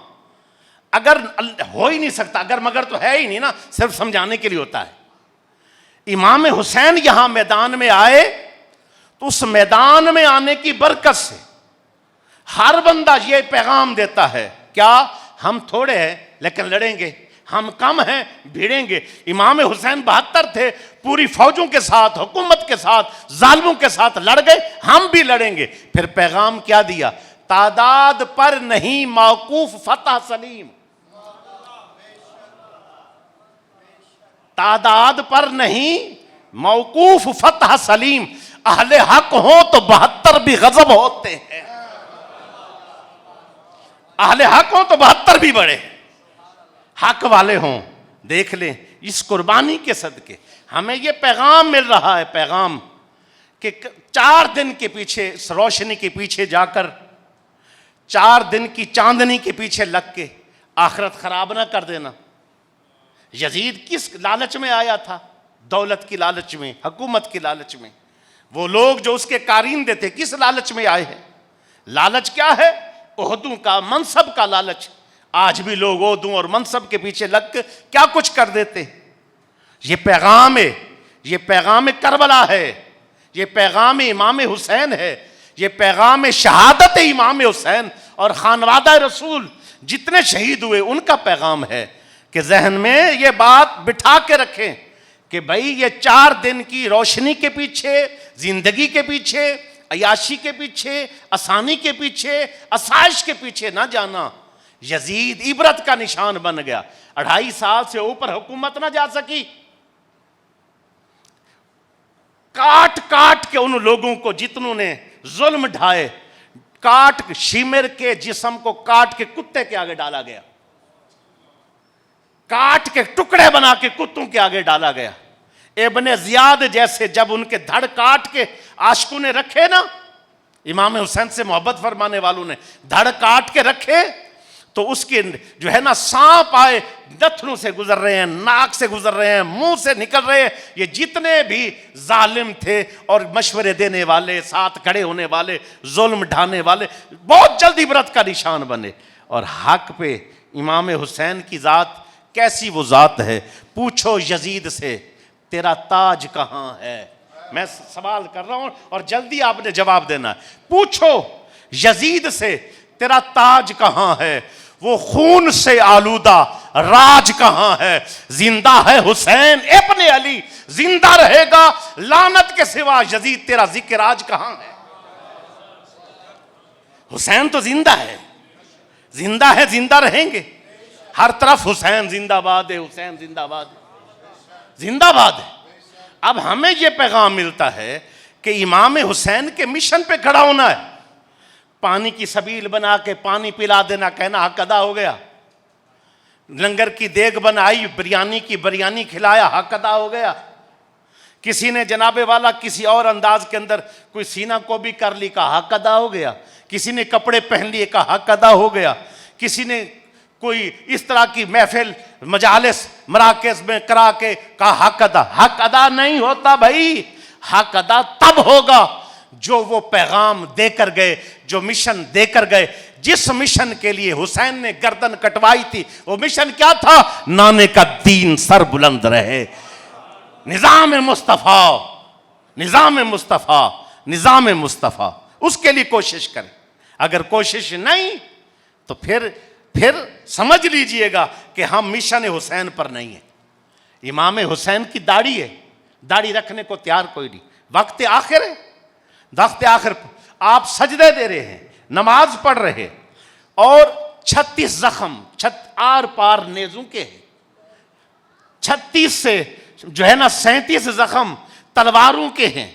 अगर हो ही नहीं सकता, अगर मगर तो है ही नहीं ना, सिर्फ समझाने के लिए होता है। इमाम हुसैन यहां मैदान में आए तो उस मैदान में आने की बरकत से हर बंदा ये पैगाम देता है, क्या हम थोड़े हैं लेकिन लड़ेंगे, हम कम हैं भिड़ेंगे। इमाम हुसैन 72 थे, पूरी फौजों के साथ, हुकूमत के साथ, जालिमों के साथ लड़ गए, हम भी लड़ेंगे। फिर पैगाम क्या दिया, तादाद पर नहीं मौकूफ फतह सलीम। तादाद पर नहीं मौकूफ फतह सलीम। अहले हक हो तो 72 भी गजब होते हैं, अहले हक हो तो 72 भी बड़े हक वाले हों। देख लें इस कुर्बानी के सदके हमें यह पैगाम मिल रहा है, पैगाम कि 4 दिन के पीछे, इस रोशनी के पीछे जाकर, 4 दिन की चांदनी के पीछे लग के आखिरत खराब ना कर देना। यजीद किस लालच में आया था, दौलत की लालच में, हुकूमत की लालच में। वो लोग जो उसके कारिंदे थे किस लालच में आए हैं, लालच क्या है, ओहदों का, मनसब का लालच। आज भी लोग ओहदों और मनसब के पीछे लग के क्या कुछ कर देते। ये पैगाम है, ये पैगाम करबला है, ये पैगाम इमाम हुसैन है, ये पैगाम शहादत इमाम हुसैन और खानवादा रसूल जितने शहीद हुए उनका पैगाम है। कि जहन में ये बात बिठा के रखें कि भाई ये 4 दिन की रोशनी के पीछे, जिंदगी के पीछे, अयाशी के पीछे, आसानी के पीछे, आसाइश के पीछे ना जाना। यजीद इबरत का निशान बन गया। 2.5 साल से ऊपर हुकूमत ना जा सकी। काट काट के उन लोगों को जितनों ने जुल्म ढाए, काट शिमिर के जिस्म को काट के कुत्ते के आगे डाला गया, काट के टुकड़े बना के कुत्तों के आगे डाला गया। इब्ने जियाद जैसे जब उनके धड़ काट के आशिकों ने रखे ना, इमाम हुसैन से मोहब्बत फरमाने वालों ने धड़ काट के रखे, तो उसके जो है ना सांप आए, नथनों से गुजर रहे हैं, नाक से गुजर रहे हैं, मुंह से निकल रहे हैं। ये जितने भी जालिम थे और मशवरे देने वाले, साथ खड़े होने वाले, जुल्म ढाने वाले, बहुत जल्दी इबरत का निशान बने। और हक पे इमाम हुसैन की जात कैसी वो जात है, पूछो यजीद से तेरा ताज कहां है। मैं सवाल कर रहा हूं और जल्दी आपने जवाब देना है। पूछो यजीद से तेरा ताज कहां है, वो खून से आलूदा राज कहां है। जिंदा है हुसैन इब्ने अली, जिंदा रहेगा लानत के सिवा। यजीद तेरा जिक्र आज कहां है। हुसैन तो जिंदा है, जिंदा है, जिंदा रहेंगे। हर तरफ हुसैन जिंदाबाद है, हुसैन जिंदाबाद, जिंदाबाद है। अब हमें यह पैगाम मिलता है कि इमाम हुसैन के मिशन पे खड़ा होना है। पानी की सबील बना के पानी पिला देना, कहना हक अदा हो गया। लंगर की देग बनाई, बिरयानी की बिरयानी खिलाया, हक अदा हो गया। किसी ने जनाबे वाला किसी और अंदाज के अंदर कोई सीना को भी कर ली, का हक अदा हो गया। किसी ने कपड़े पहन लिए, का हक अदा हो गया। किसी ने कोई इस तरह की महफिल मजालिस मराकज़ में करा के का हक अदा। हक अदा नहीं होता भाई, हक अदा तब होगा जो वो पैगाम देकर गए, जो मिशन देकर गए। जिस मिशन के लिए हुसैन ने गर्दन कटवाई थी, वो मिशन क्या था, नाने का दीन सर बुलंद रहे। निजाम मुस्तफ़ा, निजाम मुस्तफ़ा, निजाम मुस्तफ़ा, उसके लिए कोशिश करें। अगर कोशिश नहीं तो फिर समझ लीजिएगा कि हम मिशन हुसैन पर नहीं है। इमाम हुसैन की दाढ़ी है, दाढ़ी रखने को तैयार कोई नहीं। वक्त आखिर है, वक्त आखिर आप सजदे दे रहे हैं, नमाज पढ़ रहे, और 36 जख्म आर पार नेजों के हैं। 36 से जो है ना 37 जख्म तलवारों के हैं।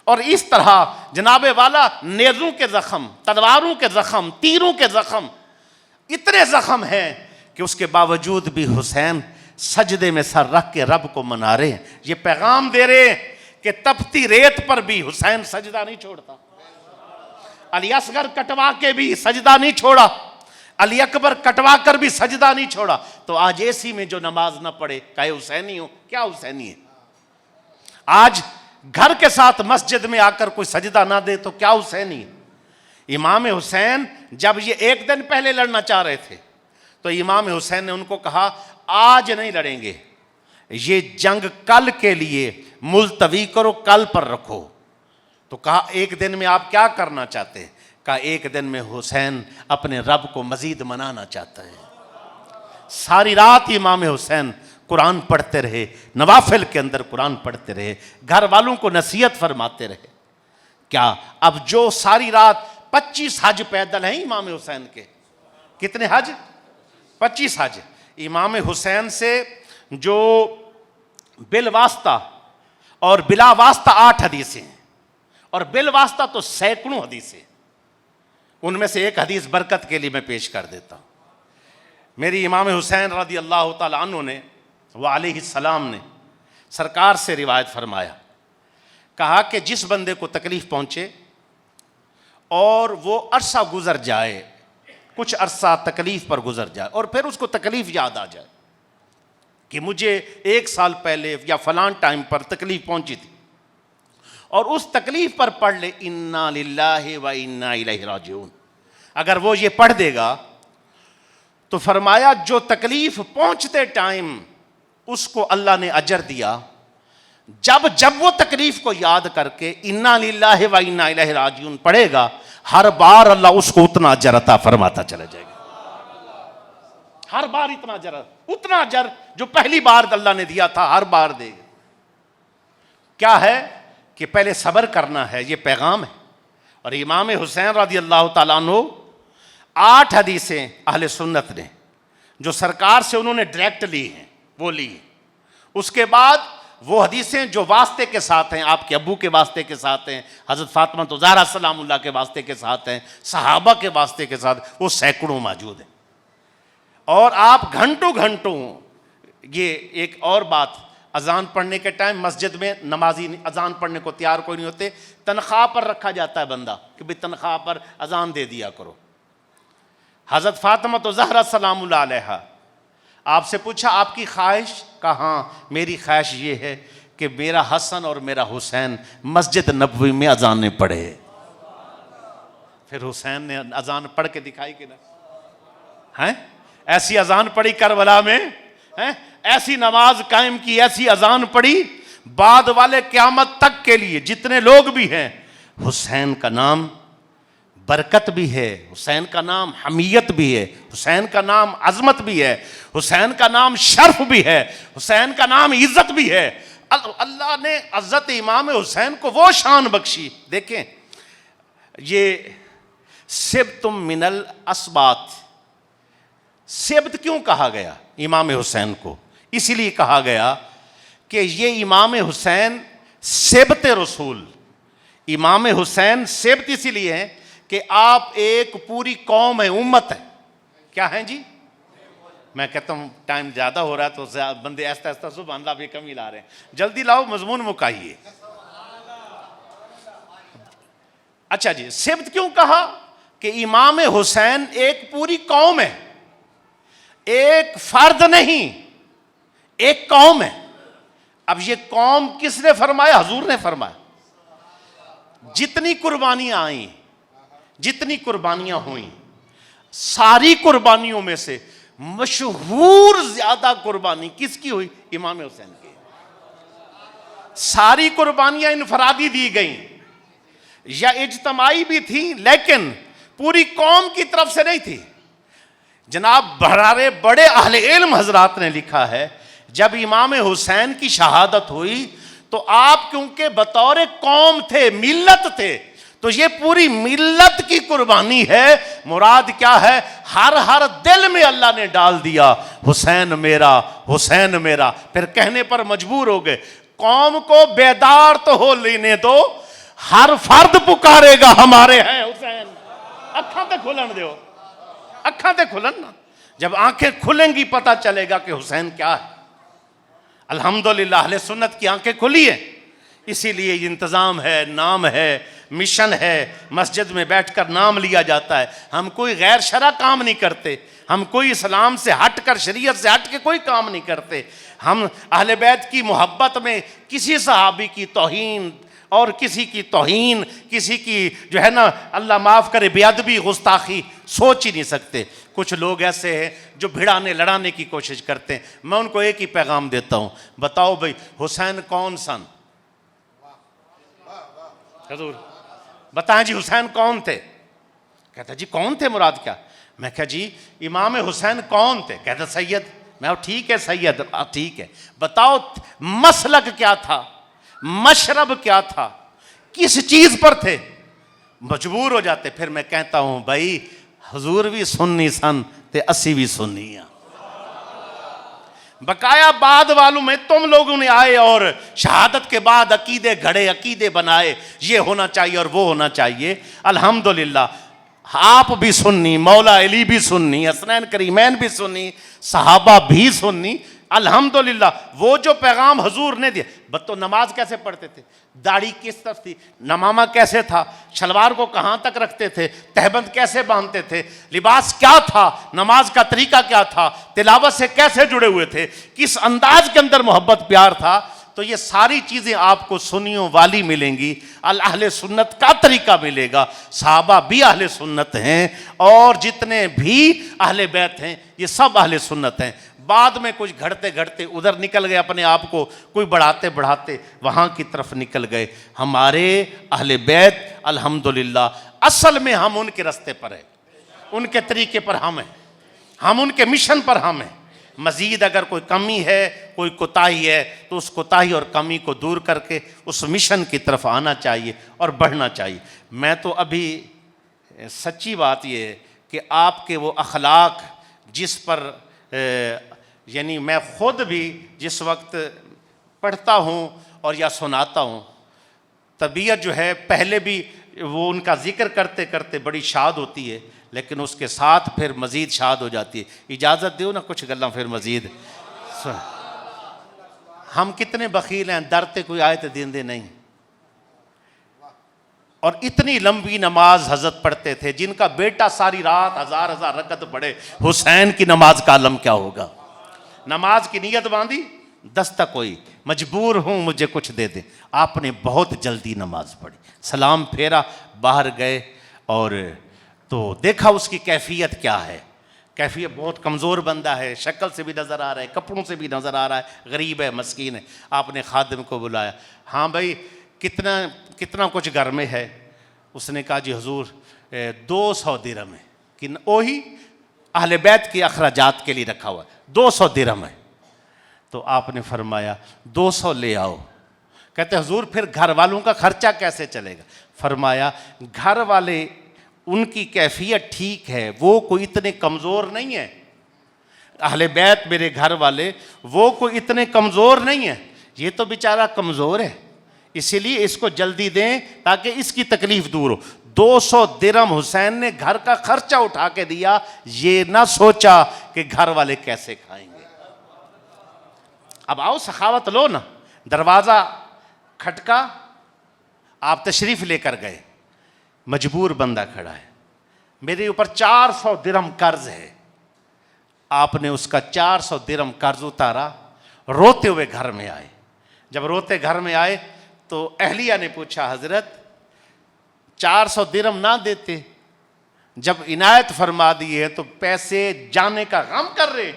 और इस तरह जनाबे वाला नेज़ों के ज़ख्म, तलवारों के ज़ख्म, तीरों के ज़ख्म, इतने ज़ख्म हैं कि उसके बावजूद भी हुसैन सजदे में सर रख के रब को मना रहे हैं। ये पैगाम दे रहे हैं कि तपती रेत पर भी हुसैन सजदा नहीं छोड़ता। अली असगर कटवा के भी सजदा नहीं छोड़ा, अली अकबर कटवा कर भी सजदा नहीं छोड़ा। तो आज एसी में जो नमाज ना पढ़े, चाहे हुसैनी हो, क्या हुसैनी है? आज घर के साथ मस्जिद में आकर कोई सजदा ना दे तो क्या हुसैनी है? इमाम हुसैन जब ये एक दिन पहले लड़ना चाह रहे थे तो इमाम हुसैन ने उनको कहा, आज नहीं लड़ेंगे, ये जंग कल के लिए मुलतवी करो, कल पर रखो। तो कहा एक दिन में आप क्या करना चाहते हैं? कहा एक दिन में हुसैन अपने रब को मजीद मनाना चाहता है। सारी रात इमाम हुसैन कुरान पढ़ते रहे, नवाफिल के अंदर कुरान पढ़ते रहे, घर वालों को नसीहत फरमाते रहे। क्या अब जो सारी रात 25 हज पैदल हैं इमाम हुसैन के, कितने हज? 25 हज। इमाम हुसैन से जो बिल वास्ता और बिला वास्ता 8 हदीसें हैं, और बिल वास्ता तो सैकड़ों हदीसें। उनमें से एक हदीस बरकत के लिए मैं पेश कर देता हूँ। मेरी इमाम हुसैन रज़ी अल्लाह तआला अन्हु ने व अलैहिस्सलाम ने सरकार से रिवायत फरमाया, कहा कि जिस बंदे को तकलीफ़ पहुँचे और वो अरसा गुजर जाए, कुछ अरसा तकलीफ़ पर गुजर जाए और फिर उसको तकलीफ़ याद आ जाए कि मुझे 1 साल पहले या फलान टाइम पर तकलीफ़ पहुँची थी, और उस तकलीफ़ पर पढ़ ले इन्ना लिल्लाहि व इन्ना इलैहि राजिऊन, अगर वो ये पढ़ देगा तो फरमाया जो तकलीफ़ पहुँचते टाइम उसको अल्लाह ने अजर दिया, जब जब वो तकलीफ़ को याद करके इन्ना लिल्लाहि व इन्ना इलैहि राजिऊन पढ़ेगा, हर बार अल्लाह उसको उतना अजर अता फरमाता चला जाएगा। हर बार इतना अजर, उतना अजर जो पहली बार अल्लाह ने दिया था हर बार देगा। क्या है कि पहले सब्र करना है, ये पैगाम है। और इमाम हुसैन रज़ी अल्लाह तआला अन्हु 8 हदीसें अहले सुन्नत ने जो सरकार से उन्होंने डायरेक्ट ली हैं वो ली। उसके बाद वो हदीसें जो वास्ते के साथ हैं, आपके अब्बू के वास्ते के साथ हैं, हज़रत फातिमा तो ज़हरा सलामुल्लाह के वास्ते के साथ हैं, सहाबा के वास्ते के साथ, वो सैकड़ों मौजूद हैं। और आप घंटों घंटों, ये एक और बात, अजान पढ़ने के टाइम मस्जिद में नमाजी अजान पढ़ने को तैयार कोई नहीं होते, तनख्वाह पर रखा जाता है बंदा कि भाई तनख्वाह पर अजान दे दिया करो। हज़रत फातिमा तो ज़हरा सलामुल्लाह अलैहा, आपसे पूछा आपकी ख्वाहिश? कहाँ, मेरी ख्वाहिश ये है कि मेरा हसन और मेरा हुसैन मस्जिद नबवी में अजान पढ़े। फिर हुसैन ने अजान पढ़ के दिखाई कि ना, हैं ऐसी अजान पढ़ी करबला में, हैं ऐसी नमाज कायम की, ऐसी अजान पढ़ी, बाद वाले क़यामत तक के लिए जितने लोग भी हैं, हुसैन का नाम बरकत भी है, हुसैन का नाम हमीयत भी है, हुसैन का नाम अजमत भी है, हुसैन का नाम शर्फ भी है, हुसैन का नाम इज्जत भी है। अल्लाह ने इज्जत इमाम हुसैन को वो शान बख्शी। देखें, ये सिब्तुम मिनल असबात, सिब्त क्यों कहा गया इमाम हुसैन को? इसीलिए कहा गया कि ये इमाम हुसैन सिब्त रसूल, इमाम हुसैन सिब्त इसीलिए है कि आप एक पूरी कौम है, उम्मत है। क्या है जी? मैं कहता हूँ टाइम ज़्यादा हो रहा है तो बंदे ऐसा ऐसा सुभान अल्लाह भी कमी ला रहे हैं, जल्दी लाओ मजमून मुकाइए। अच्छा जी, सिब्त क्यों कहा? कि इमाम हुसैन एक पूरी कौम है, एक फर्द नहीं, एक कौम है। अब ये कौम किसने फरमाया? हुजूर ने फरमाया। जितनी कुर्बानियां आई, जितनी कुर्बानियां हुई, सारी कुर्बानियों में से मशहूर ज्यादा कुर्बानी किसकी हुई? इमाम हुसैन की। सारी कुर्बानियां इनफरादी दी गई या इज्तमाई भी थी, लेकिन पूरी कौम की तरफ से नहीं थी। जनाब बड़े बड़े अहले इल्म हजरात ने लिखा है, जब इमाम हुसैन की शहादत हुई तो आप क्योंकि बतौर कौम थे, मिल्लत थे, तो ये पूरी मिल्लत की कुर्बानी है। मुराद क्या है? हर हर दिल में अल्लाह ने डाल दिया हुसैन मेरा, हुसैन मेरा। फिर कहने पर मजबूर हो गए, कौम को बेदार तो हो लेने दो, हर फर्द पुकारेगा हमारे हैं हुसैन। अखां ते खुलन दो, अखां ते खुलन ना। जब आंखें खुलेंगी पता चलेगा कि हुसैन क्या है। अल्हम्दुलिल्लाह अहले सुन्नत की आंखें खुली है, इसीलिए इंतज़ाम है, नाम है, मिशन है, मस्जिद में बैठकर नाम लिया जाता है। हम कोई गैर शरा काम नहीं करते, हम कोई इस्लाम से हट कर, शरीयत से हट के कोई काम नहीं करते। हम अहले बैत की मोहब्बत में किसी सहाबी की तौहीन और किसी की तौहीन, किसी की जो है ना अल्लाह माफ़ करे बेअदबी गुस्ताखी सोच ही नहीं सकते। कुछ लोग ऐसे हैं जो भिड़ाने लड़ाने की कोशिश करते हैं। मैं उनको एक ही पैगाम देता हूँ, बताओ भाई हुसैन कौन सन? हजूर बताएं जी हुसैन कौन थे? कहता जी कौन थे मुराद क्या? मैं कहा जी इमाम हुसैन कौन थे? कहता सैयद। मैं ठीक है सैयद, ठीक है, बताओ मसलक क्या था, मशरब क्या था, किस चीज पर थे? मजबूर हो जाते। फिर मैं कहता हूं भाई हुजूर भी सुन्नी सन ते असी भी सुन्नी हैं। बकाया बाद वालों में तुम लोगों ने आए और शहादत के बाद अकीदे घड़े, अकीदे बनाए, ये होना चाहिए और वो होना चाहिए। अल्हम्दुलिल्लाह आप भी सुन्नी, मौला अली भी सुन्नी, हसनैन करीमैन भी सुन्नी, सहाबा भी सुन्नी। अल्हम्दुलिल्लाह वो जो पैगाम हुजूर ने दिया। बतो नमाज कैसे पढ़ते थे, दाढ़ी किस तरफ थी, नमामा कैसे था, शलवार को कहाँ तक रखते थे, तहबंद कैसे बांधते थे, लिबास क्या था, नमाज का तरीका क्या था, तिलावत से कैसे जुड़े हुए थे, किस अंदाज के अंदर मोहब्बत प्यार था, तो ये सारी चीज़ें आपको सुन्नियों वाली मिलेंगी। अहले सुन्नत का तरीका मिलेगा। सहाबा भी अहले सुन्नत हैं और जितने भी अहले बैत हैं ये सब अहले सुन्नत हैं। बाद में कुछ घड़ते घड़ते उधर निकल गए, अपने आप को कोई बढ़ाते बढ़ाते वहाँ की तरफ निकल गए। हमारे अहले बैत अल्हम्दुलिल्लाह असल में हम उनके रास्ते पर हैं, उनके तरीके पर हम हैं, हम उनके मिशन पर हम हैं। मज़ीद अगर कोई कमी है, कोई कोताही है, तो उस कोताही और कमी को दूर करके उस मिशन की तरफ आना चाहिए और बढ़ना चाहिए। मैं तो अभी सच्ची बात ये है कि आपके वो अखलाक जिस पर यानी मैं ख़ुद भी जिस वक्त पढ़ता हूँ और या सुनाता हूँ, तबीयत जो है पहले भी वो उनका ज़िक्र करते करते बड़ी शाद होती है, लेकिन उसके साथ फिर मज़ीद शाद हो जाती है। इजाज़त दो ना कुछ गल्ला फिर मज़ीद। हम कितने बखील हैं, डरते कोई आए तो देंदे नहीं। और इतनी लंबी नमाज हजरत पढ़ते थे, जिनका बेटा सारी रात हजार हजार रकत पढ़े। हुसैन की नमाज का आलम क्या होगा? नमाज की नीयत बांधी, दस्तक कोई मजबूर हूँ मुझे कुछ दे दे। आपने बहुत जल्दी नमाज पढ़ी, सलाम फेरा, बाहर गए और तो देखा उसकी कैफियत क्या है। कैफियत बहुत कमज़ोर बंदा है, शक्ल से भी नज़र आ रहा है, कपड़ों से भी नज़र आ रहा है, गरीब है, मस्कीन है। आपने खादिम को बुलाया, हाँ भाई कितना कितना कुछ घर में है? उसने कहा जी हुजूर 200 दिरहम है। कि वही अहले बैत की अखराजात के लिए रखा हुआ 200 दिरहम है। तो आपने फरमाया 200 ले आओ। कहते हुजूर फिर घर वालों का खर्चा कैसे चलेगा? फरमाया घर वाले उनकी कैफियत ठीक है, वो कोई इतने कमज़ोर नहीं है। अहले बैत मेरे घर वाले वो कोई इतने कमज़ोर नहीं है, ये तो बेचारा कमज़ोर है, इसीलिए इसको जल्दी दें ताकि इसकी तकलीफ दूर हो। 200 दिरहम हुसैन ने घर का खर्चा उठा के दिया, ये ना सोचा कि घर वाले कैसे खाएंगे। अब आओ सखावत लो ना। दरवाज़ा खटका, आप तशरीफ़ लेकर गए, मजबूर बंदा खड़ा है, मेरे ऊपर 400 दिरहम कर्ज है। आपने उसका 400 दिरहम कर्ज उतारा, रोते हुए घर में आए। जब रोते घर में आए तो अहलिया ने पूछा हजरत 400 दिरहम ना देते, जब इनायत फरमा दी है तो पैसे जाने का गम कर रहे।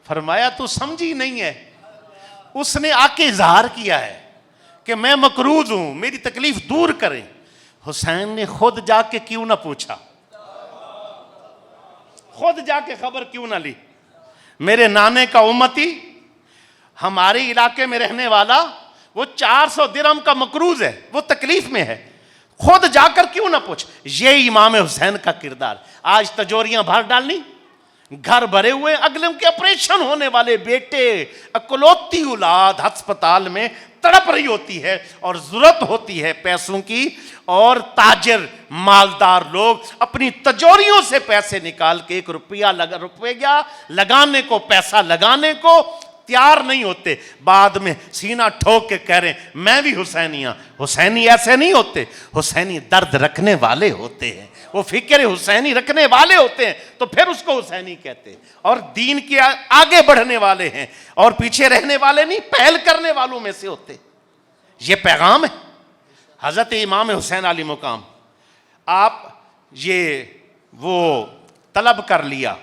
फरमाया तू समझी नहीं है, उसने आके इजहार किया है कि मैं मकरूज हूं, मेरी तकलीफ दूर करें। हुसैन ने खुद जाके क्यों ना पूछा, खुद जाके खबर क्यों ना ली? मेरे नाने का उम्मती, हमारे इलाके में रहने वाला, वो 400 दिरहम का मकरूज है, वो तकलीफ में है, खुद जाकर क्यों ना पूछ? ये इमाम हुसैन का किरदार। आज तजोरियां भर डालनी, घर भरे हुए, अगले के ऑपरेशन होने वाले बेटे, अकलौती औलाद अस्पताल में तड़प रही होती है और जरूरत होती है पैसों की, और ताजिर मालदार लोग अपनी तिजोरियों से पैसे निकाल के 1 रुपया लगाने को, पैसा लगाने को तैयार नहीं होते। बाद में सीना ठोक के कह रहे हैं मैं भी हुसैनी हूं। हुसैनी ऐसे नहीं होते, हुसैनी दर्द रखने वाले होते हैं, वो फिक्र हुसैनी रखने वाले होते हैं, तो फिर उसको हुसैनी कहते हैं। और दीन के आगे बढ़ने वाले हैं और पीछे रहने वाले नहीं, पहल करने वालों में से होते। ये पैगाम है हजरत इमाम हुसैन अली मुकाम। आप ये वो तलब कर लिया,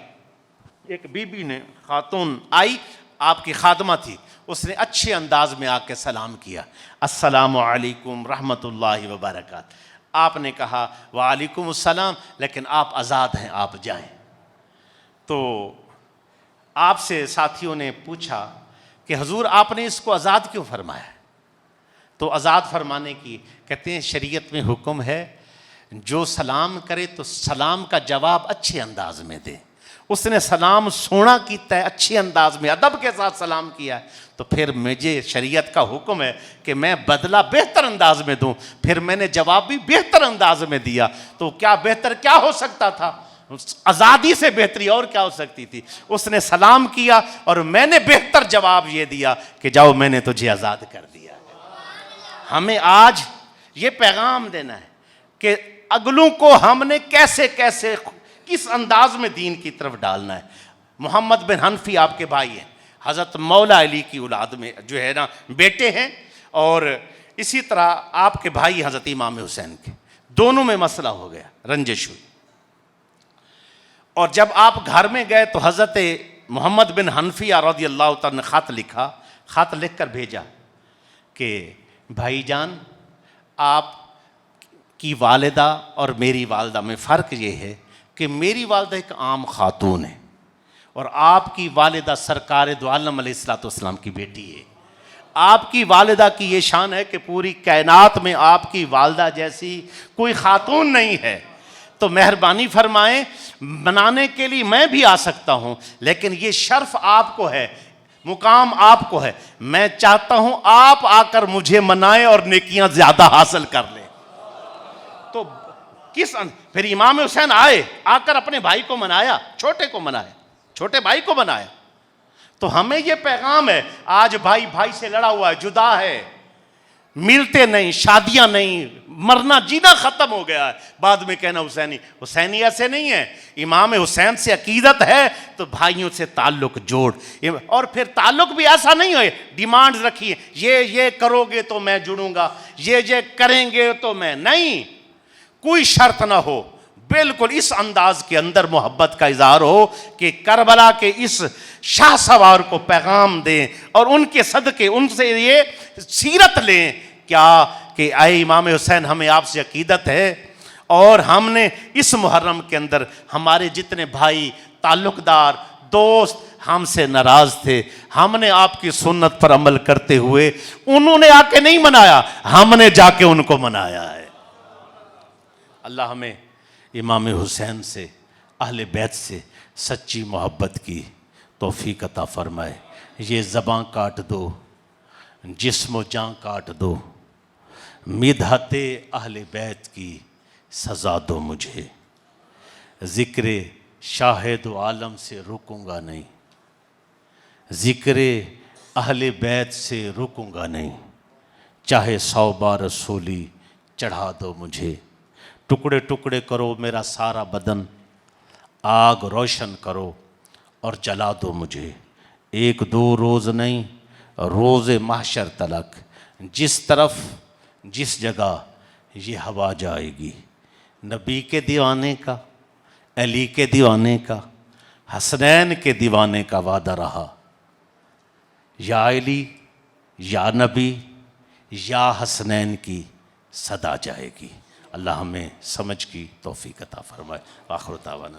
एक बीबी ने, खातून आई, आपकी खादमा थी, उसने अच्छे अंदाज में आके सलाम किया, अस्सलामु अलैकुम रहमतुल्लाहि व बरकात। आपने कहा वालेकुम अस्सलाम, लेकिन आप आज़ाद हैं, आप जाएं। तो आपसे साथियों ने पूछा कि हुजूर आपने इसको आज़ाद क्यों फरमाया? तो आज़ाद फरमाने की कहते हैं शरीयत में हुक्म है, जो सलाम करे तो सलाम का जवाब अच्छे अंदाज में दे। उसने सलाम सोना की तय अच्छे अंदाज में अदब के साथ सलाम किया, तो फिर मुझे शरीयत का हुक्म है कि मैं बदला बेहतर अंदाज में दूं। फिर मैंने जवाब भी बेहतर अंदाज में दिया। तो क्या बेहतर क्या हो सकता था? आज़ादी से बेहतरी और क्या हो सकती थी? उसने सलाम किया और मैंने बेहतर जवाब ये दिया कि जाओ मैंने तुझे आज़ाद कर दिया। हमें आज ये पैगाम देना है कि अगलों को हमने कैसे कैसे किस अंदाज में दीन की तरफ डालना है। मोहम्मद बिन हनफी आपके भाई हैं, हज़रत मौला अली की औलाद में जो है ना बेटे हैं, और इसी तरह आपके भाई हज़रत इमाम हुसैन के, दोनों में मसला हो गया, रंजिश हुई। और जब आप घर में गए तो हज़रत मोहम्मद बिन हनफिया रज़ियल्लाहु तआला ने ख़त लिखा, ख़त लिख कर भेजा कि भाईजान, आप की वालिदा और मेरी वालिदा में फ़र्क ये है कि मेरी वालिदा एक आम खातून है और आपकी वालिदा सरकार दो आलम अलैहिस्सलाम की बेटी है। आपकी वालिदा की ये शान है कि पूरी कायनात में आपकी वालिदा जैसी कोई खातून नहीं है। तो मेहरबानी फरमाएं, मनाने के लिए मैं भी आ सकता हूँ, लेकिन ये शर्फ आपको है, मुकाम आपको है। मैं चाहता हूँ आप आकर मुझे मनाएं और नेकियां ज़्यादा हासिल कर लें। तो फिर इमाम हुसैन आए, आकर अपने भाई को मनाया, छोटे को मनाया, छोटे भाई को मनाया। तो हमें ये पैगाम है, आज भाई भाई से लड़ा हुआ है, जुदा है, मिलते नहीं, शादियां नहीं, मरना जीना खत्म हो गया है। बाद में कहना हुसैनी, हुसैनी ऐसे नहीं है। इमाम हुसैन से अकीदत है तो भाइयों से ताल्लुक जोड़। और फिर ताल्लुक भी ऐसा नहीं हो, डिमांड्स रखी है, ये करोगे तो मैं जुड़ूंगा, ये करेंगे तो मैं नहीं, कोई शर्त ना हो। बिल्कुल इस अंदाज के अंदर मोहब्बत का इजहार हो कि करबला के इस शाह सवार को पैगाम दें और उनके सदके उनसे ये सीरत लें क्या कि आए इमाम हुसैन, हमें आपसे अकीदत है और हमने इस मुहर्रम के अंदर हमारे जितने भाई, ताल्लुकदार, दोस्त हमसे नाराज थे, हमने आपकी सुन्नत पर अमल करते हुए उन्होंने आके नहीं मनाया, हमने जाके उनको मनाया है। अल्लाह हमें इमाम हुसैन से, अहले बैत से सच्ची मोहब्बत की तौफीक अता फरमाए। ये ज़बां काट दो, जिस्म जान काट दो, मिदहते अहले बैत की सज़ा दो मुझे। ज़िक्र शाहिद आलम से रुकूंगा नहीं, ज़िक्र अहले बैत से रुकूंगा नहीं, चाहे 100 बार रसूली चढ़ा दो मुझे। टुकड़े टुकड़े करो मेरा सारा बदन, आग रोशन करो और जला दो मुझे। 1-2 रोज़ नहीं, रोज़े महशर तलक, जिस तरफ जिस जगह ये हवा जाएगी। नबी के दीवाने का, अली के दीवाने का, हसनैन के दीवाने का वादा रहा, या अली या नबी या हसनैन की सदा जाएगी। अल्लाह हमें समझ की तौफीक अता फरमाए। आखिर दावाना।